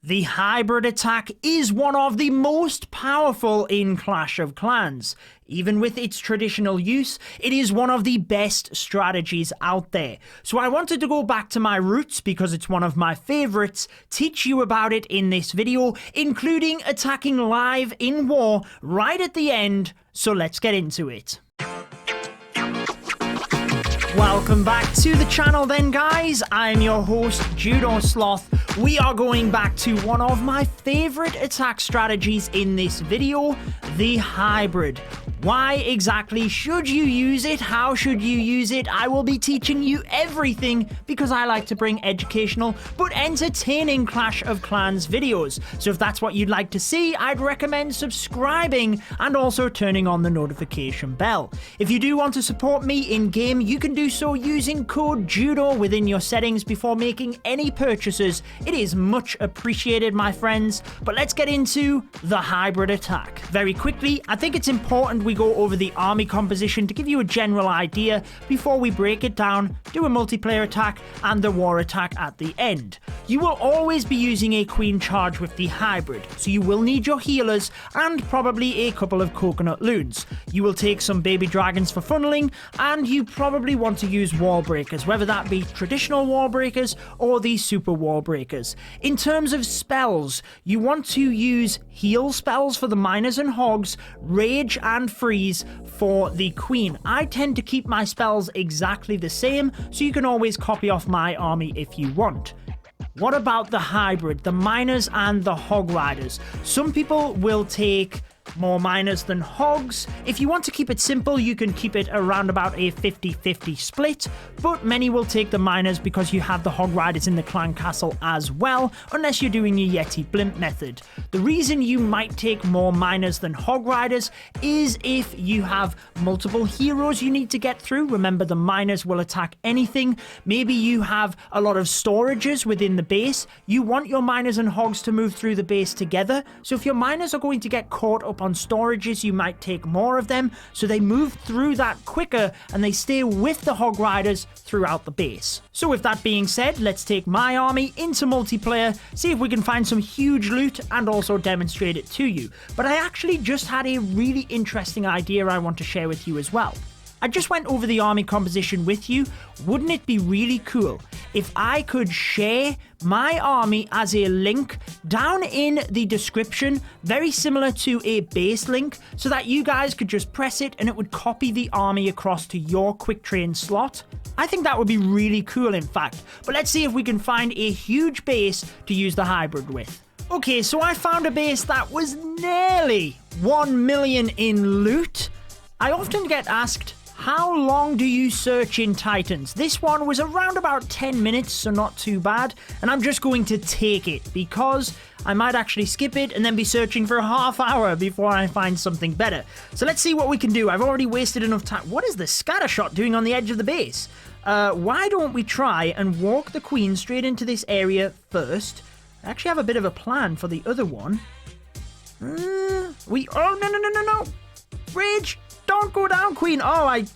The hybrid attack is one of the most powerful in Clash of Clans. Even with its traditional use, it is one of the best strategies out there. So I wanted to go back to my roots because it's one of my favorites, teach you about it in this video, including attacking live in war right at the end. So let's get into it. Welcome back to the channel then, guys. I'm your host, Judo Sloth. We are going back to one of my favorite attack strategies in this video, the hybrid. Why exactly should you use it? How should you use it? I will be teaching you everything because I like to bring educational but entertaining Clash of Clans videos. So if that's what you'd like to see, I'd recommend subscribing and also turning on the notification bell. If you do want to support me in game, you can do so using code JUDO within your settings before making any purchases. It is much appreciated, my friends. But let's get into the hybrid attack. Very quickly, I think it's important we go over the army composition to give you a general idea before we break it down, do a multiplayer attack and the war attack at the end. You will always be using a queen charge with the hybrid, so you will need your healers and probably a couple of coconut loons. You will take some baby dragons for funneling, and you probably want to use wall breakers, whether that be traditional wall breakers or the super wall breakers. In terms of spells, you want to use heal spells for the miners and hogs, rage and freeze for the queen. I tend to keep my spells exactly the same, so you can always copy off my army if you want. What about the hybrid, the miners and the hog riders? Some people will take more miners than hogs. If you want to keep it simple, you can keep it around about a 50-50 split, but many will take the miners because you have the hog riders in the clan castle as well, unless you're doing your Yeti blimp method. The reason you might take more miners than hog riders is if you have multiple heroes you need to get through. Remember, the miners will attack anything. Maybe you have a lot of storages within the base. You want your miners and hogs to move through the base together, so if your miners are going to get caught up on storages, you might take more of them so they move through that quicker and they stay with the hog riders throughout the base. So with that being said, let's take my army into multiplayer, see if we can find some huge loot and also demonstrate it to you. But I actually just had a really interesting idea I want to share with you as well. I just went over the army composition with you. Wouldn't it be really cool if I could share my army as a link down in the description, very similar to a base link, so that you guys could just press it and it would copy the army across to your quick train slot? I think that would be really cool, in fact. But let's see if we can find a huge base to use the hybrid with. Okay, so I found a base that was nearly 1 million in loot. I often get asked, how long do you search in Titans? This one was around about 10 minutes, so not too bad. And I'm just going to take it because I might actually skip it and then be searching for a half hour before I find something better. So let's see what we can do. I've already wasted enough time. What is the scattershot doing on the edge of the base? Why don't we try and walk the queen straight into this area first? I actually have a bit of a plan for the other one. Oh, no. Rage! Don't go down, queen. Oh, I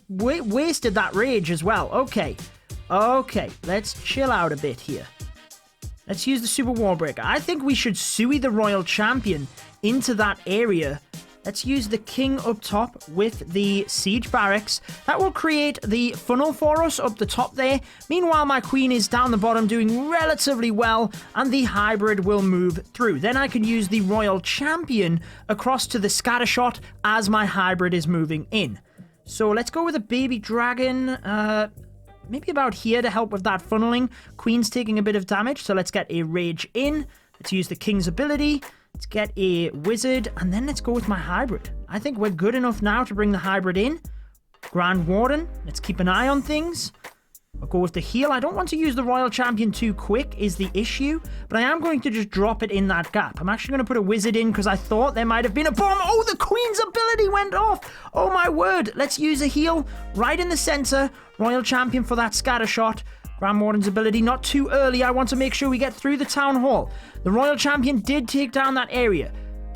wasted that rage as well. Okay, let's chill out a bit here. Let's use the super wall breaker. I think we should suey the royal champion into that area. Let's use the king up top with the siege barracks. That will create the funnel for us up the top there. Meanwhile, my queen is down the bottom doing relatively well, and the hybrid will move through. Then I can use the royal champion across to the scattershot as my hybrid is moving in. So let's go with a baby dragon. Maybe about here to help with that funneling. Queen's taking a bit of damage, so let's get a rage in. Let's use the king's ability. Let's get a wizard, and then let's go with my hybrid. I think we're good enough now to bring the hybrid in. Grand Warden, let's keep an eye on things. I'll go with the heal. I don't want to use the royal champion too quick is the issue, but I am going to just drop it in that gap. I'm actually going to put a wizard in because I thought there might have been a bomb. Oh, the queen's ability went off. Oh my word. Let's use a heal right in the center. Royal champion for that scatter shot. Grand Warden's ability not too early. I want to make sure we get through the town hall. The royal champion did take down that area.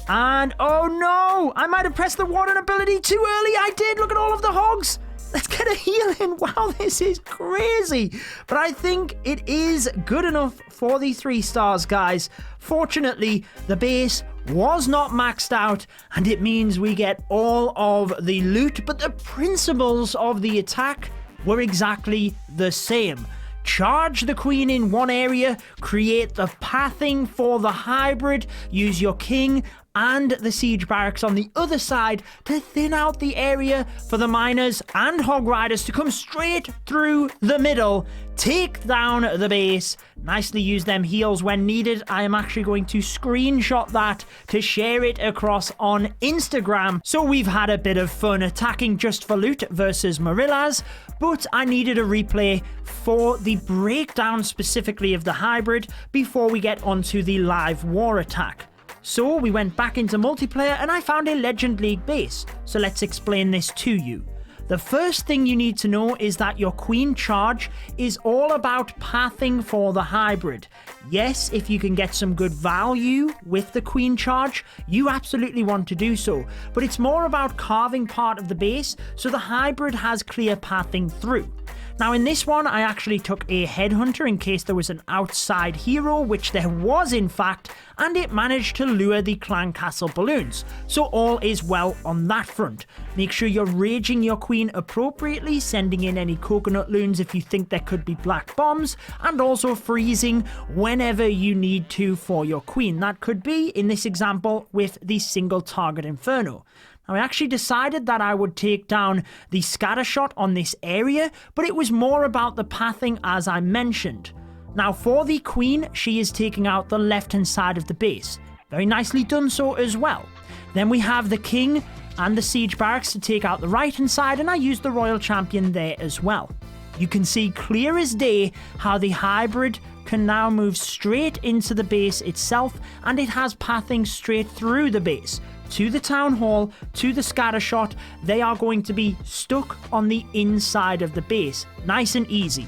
And oh no, I might have pressed the Warden ability too early. I did. Look at all of the hogs. Let's get a heal in. Wow, this is crazy. But I think it is good enough for the 3 stars, guys. Fortunately, the base was not maxed out, and it means we get all of the loot, but the principles of the attack were exactly the same. Charge the queen in one area, create the pathing for the hybrid, use your king and the siege barracks on the other side to thin out the area for the miners and hog riders to come straight through the middle, take down the base, nicely use them heals when needed. I am actually going to screenshot that to share it across on Instagram. So we've had a bit of fun attacking just for loot versus Marillas, but I needed a replay for the breakdown specifically of the hybrid before we get onto the live war attack. So we went back into multiplayer and I found a Legend League base. So let's explain this to you. The first thing you need to know is that your queen charge is all about pathing for the hybrid. Yes, if you can get some good value with the queen charge, you absolutely want to do so. But it's more about carving part of the base so the hybrid has clear pathing through. Now in this one, I actually took a headhunter in case there was an outside hero, which there was in fact, and it managed to lure the clan castle balloons. So all is well on that front. Make sure you're raging your queen appropriately, sending in any coconut loons if you think there could be black bombs, and also freezing whenever you need to for your queen. That could be, in this example, with the single target inferno. I actually decided that I would take down the scatter shot on this area, but it was more about the pathing as I mentioned. Now for the queen, she is taking out the left hand side of the base. Very nicely done so as well. Then we have the king and the siege barracks to take out the right hand side, and I used the royal champion there as well. You can see clear as day how the hybrid can now move straight into the base itself, and it has pathing straight through the base. To the town hall, to the scatter shot, they are going to be stuck on the inside of the base. Nice and easy.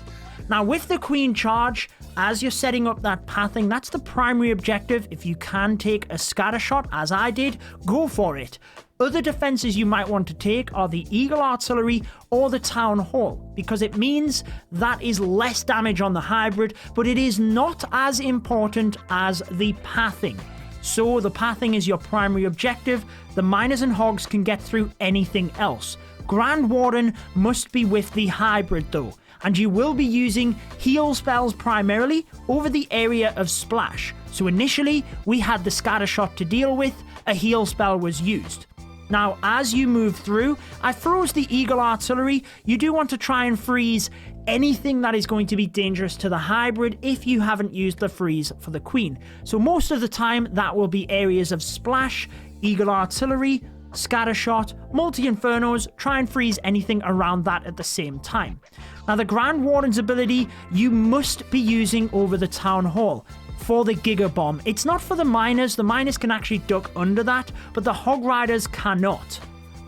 Now with the queen charge, as you're setting up that pathing, that's the primary objective. If you can take a scatter shot, as I did, go for it. Other defenses you might want to take are the eagle artillery or the town hall, because it means that is less damage on the hybrid, but it is not as important as the pathing. So the pathing is your primary objective. The miners and hogs can get through anything else. Grand Warden must be with the hybrid though, and you will be using heal spells primarily over the area of splash. So initially we had the scatter shot to deal with, a heal spell was used. Now as you move through, I froze the eagle artillery. You do want to try and freeze anything that is going to be dangerous to the hybrid if you haven't used the freeze for the queen. So most of the time that will be areas of splash, eagle artillery, scatter shot, multi-infernos. Try and freeze anything around that at the same time. Now the Grand Warden's ability you must be using over the town hall for the Giga Bomb. It's not for the miners can actually duck under that, but the hog riders cannot.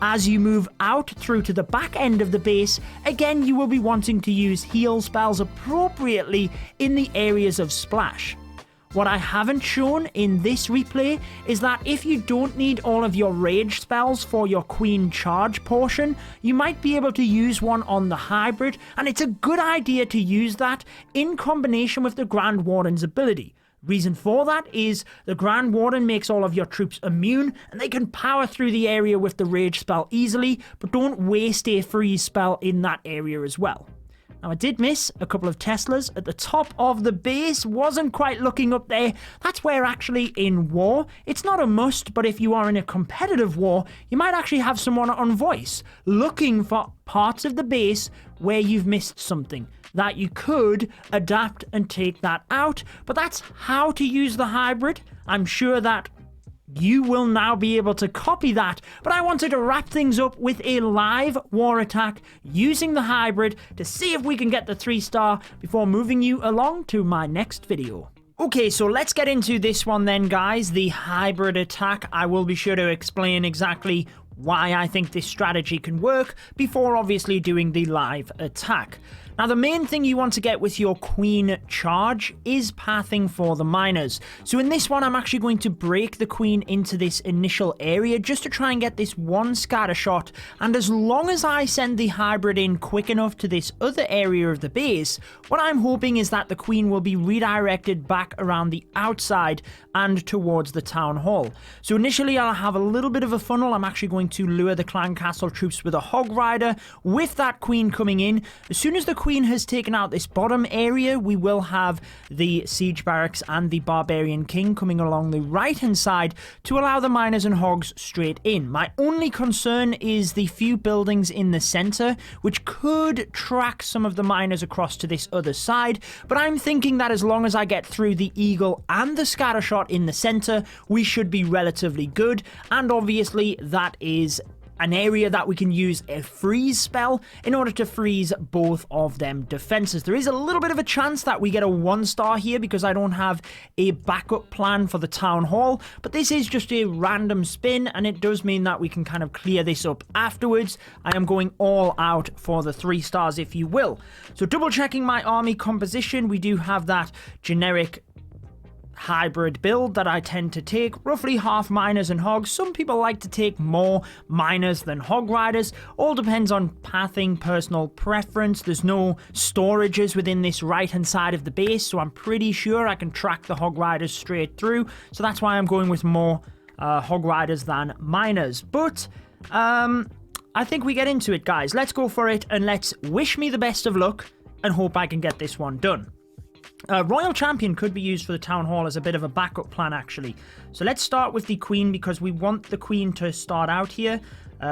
As you move out through to the back end of the base, again you will be wanting to use heal spells appropriately in the areas of splash. What I haven't shown in this replay is that if you don't need all of your rage spells for your queen charge portion, you might be able to use one on the hybrid, and it's a good idea to use that in combination with the Grand Warden's ability. Reason for that is the Grand Warden makes all of your troops immune and they can power through the area with the rage spell easily, but don't waste a freeze spell in that area as well. Now I did miss a couple of Teslas at the top of the base, wasn't quite looking up there. That's where actually in war, it's not a must, but if you are in a competitive war, you might actually have someone on voice looking for parts of the base where you've missed something that you could adapt and take that out. But that's how to use the hybrid. I'm sure that you will now be able to copy that, but I wanted to wrap things up with a live war attack using the hybrid to see if we can get the 3-star before moving you along to my next video. Okay, so let's get into this one then, guys. The hybrid attack. I will be sure to explain exactly why I think this strategy can work before obviously doing the live attack. Now, the main thing you want to get with your queen charge is pathing for the miners. So in this one, I'm actually going to break the queen into this initial area just to try and get this one scatter shot. And as long as I send the hybrid in quick enough to this other area of the base, what I'm hoping is that the queen will be redirected back around the outside and towards the town hall. So initially, I'll have a little bit of a funnel. I'm actually going to lure the clan castle troops with a hog rider with that queen coming in. As soon as the queen has taken out this bottom area, we will have the siege barracks and the barbarian king coming along the right hand side to allow the miners and hogs straight in. My only concern is the few buildings in the center, which could track some of the miners across to this other side, but I'm thinking that as long as I get through the eagle and the scatter shot in the center, we should be relatively good. And obviously that is an area that we can use a freeze spell in order to freeze both of them defenses. There is a little bit of a chance that we get a 1-star here because I don't have a backup plan for the town hall, but this is just a random spin and it does mean that we can kind of clear this up afterwards. I am going all out for the 3 stars, if you will. So double checking my army composition, we do have that generic hybrid build that I tend to take, roughly half miners and hogs. Some people like to take more miners than hog riders. All depends on pathing, personal preference. There's no storages within this right hand side of the base, so I'm pretty sure I can track the hog riders straight through. So that's why I'm going with more hog riders than miners. But I think we get into it, guys. Let's go for it and let's wish me the best of luck and hope I can get this one done. Royal Champion could be used for the Town Hall as a bit of a backup plan, actually. So let's start with the Queen because we want the Queen to start out here.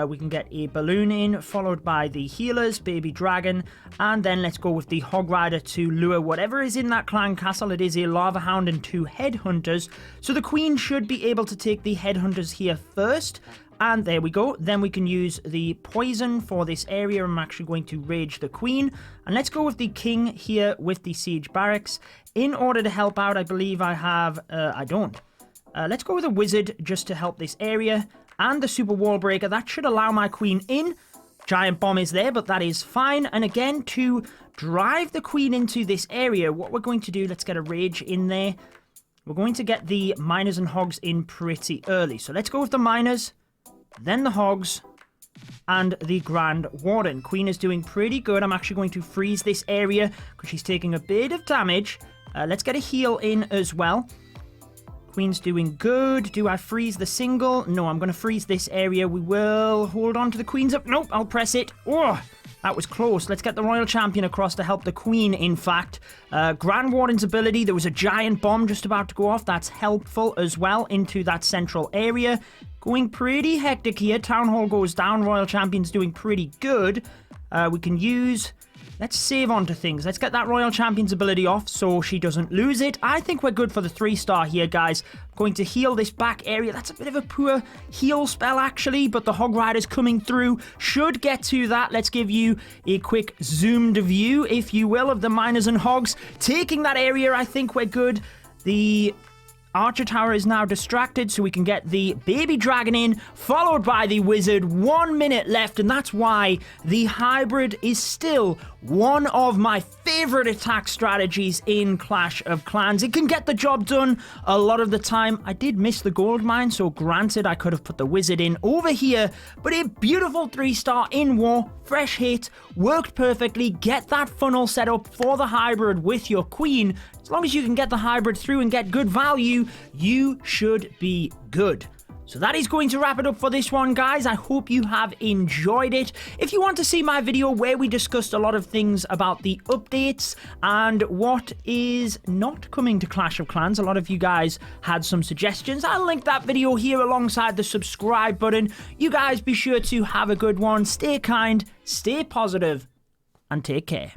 We can get a balloon in, followed by the healers, baby dragon, and then let's go with the hog rider to lure whatever is in that clan castle. It is a lava hound and 2 headhunters. So the Queen should be able to take the headhunters here first. And there we go. Then we can use the poison for this area. I'm actually going to rage the queen. And let's go with the king here with the siege barracks. In order to help out, I believe I have... I don't. Let's go with a wizard just to help this area. And the super wall breaker. That should allow my queen in. Giant bomb is there, but that is fine. And again, to drive the queen into this area, what we're going to do, let's get a rage in there. We're going to get the miners and hogs in pretty early. So let's go with the miners. Then the hogs and the Grand Warden. Queen is doing pretty good. I'm actually going to freeze this area because she's taking a bit of damage. Let's get a heal in as well. Queen's doing good. Do I freeze the single? No, I'm going to freeze this area. We will hold on to the Queen's up. Nope, I'll press it. Oh, that was close. Let's get the Royal Champion across to help the Queen, in fact. Grand Warden's ability, there was a giant bomb just about to go off. That's helpful as well into that central area. Going pretty hectic here. Town Hall goes down. Royal Champion's doing pretty good. We can use... Let's save onto things. Let's get that Royal Champion's ability off so she doesn't lose it. I think we're good for the 3-star here, guys. Going to heal this back area. That's a bit of a poor heal spell, actually, but the Hog Riders coming through should get to that. Let's give you a quick zoomed view, if you will, of the miners and hogs. Taking that area, I think we're good. The Archer Tower is now distracted, so we can get the baby dragon in, followed by the wizard. 1 minute left, and that's why the hybrid is still one of my favorite attack strategies in Clash of Clans. It can get the job done a lot of the time. I did miss the gold mine, so granted I could have put the wizard in over here, but a beautiful 3-star in war, fresh hit, worked perfectly. Get that funnel set up for the hybrid with your queen. As long as you can get the hybrid through and get good value, you should be good. So that is going to wrap it up for this one, guys. I hope you have enjoyed it. If you want to see my video where we discussed a lot of things about the updates and what is not coming to Clash of Clans, a lot of you guys had some suggestions. I'll link that video here alongside the subscribe button. You guys be sure to have a good one. Stay kind, stay positive, and take care.